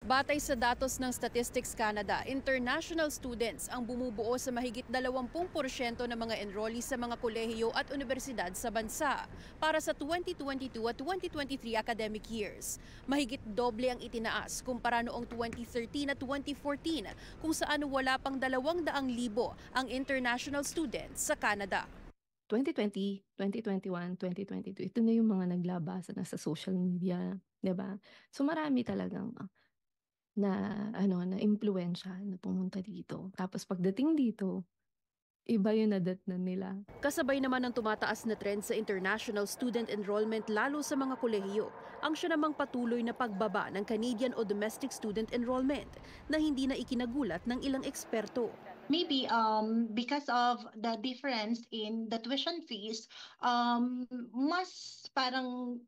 Batay sa datos ng Statistics Canada, international students ang bumubuo sa mahigit 20% ng mga enrollees sa mga kolehiyo at universidad sa bansa para sa 2022 at 2023 academic years. Mahigit doble ang itinaas kumpara noong 2013 at 2014 kung saan wala pang 200,000 ang international students sa Canada. 2020, 2021, 2022, ito na yung mga naglabasa na sa social media, 'di ba? So marami talagang na impluwensya na pumunta dito. Tapos pagdating dito, iba yung nadatnan nila. Kasabay naman ng tumataas na trend sa international student enrollment lalo sa mga kolehiyo, ang siya namang patuloy na pagbaba ng Canadian o domestic student enrollment na hindi na ikinagulat ng ilang eksperto. Maybe because of the difference in the tuition fees, mas parang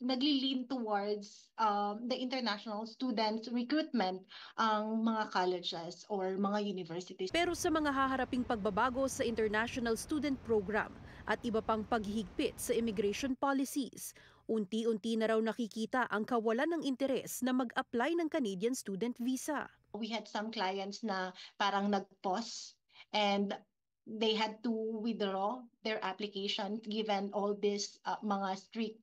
nagli-lean towards the international student recruitment ang mga colleges or mga universities. Pero sa mga haharaping pagbabago sa international student program at iba pang paghihigpit sa immigration policies, unti-unti na raw nakikita ang kawalan ng interes na mag-apply ng Canadian student visa. We had some clients na parang nag-pause and they had to withdraw their application given all these mga strict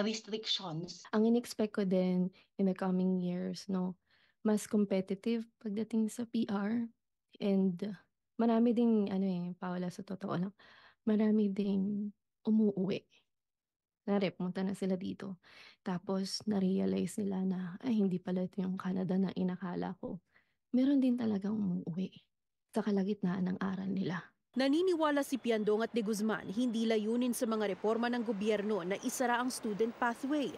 restrictions. Ang in-expect ko din in the coming years, no, mas competitive pagdating sa PR and marami ding Paula, sa totoo lang, marami ding umuuwi. Pumunta na sila dito. Tapos na-realize nila na ay hindi pala ito yung Canada na inakala ko. Meron din talagang umuuwi sa kalagitnaan ng aral nila. Naniniwala si Piandong at De Guzman hindi layunin sa mga reforma ng gobyerno na isara ang student pathway.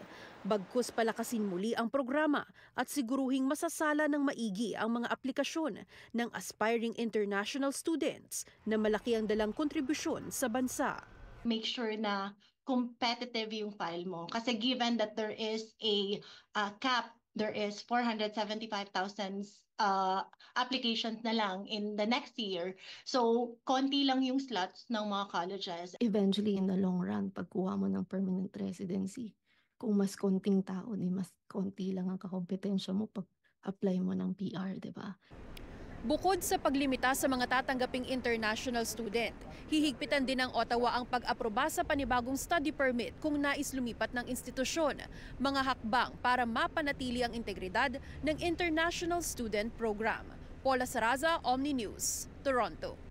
Bagkus palakasin muli ang programa at siguruhing masasala ng maigi ang mga aplikasyon ng aspiring international students na malaki ang dalang kontribusyon sa bansa. Make sure na competitive yung file mo. Kasi given that there is a cap, there is 475,000 applications na lang in the next year. So, konti lang yung slots ng mga colleges. Eventually, in the long run, pagkuha mo ng permanent residency, kung mas konting tao, mas konti lang ang kakompetensya mo pag apply mo ng PR, di ba? Bukod sa paglimita sa mga tatanggaping international student, hihigpitan din ng Ottawa ang pag-aproba sa panibagong study permit kung nais lumipat ng institusyon, mga hakbang para mapanatili ang integridad ng International Student Program. Paula Saraza, Omni News, Toronto.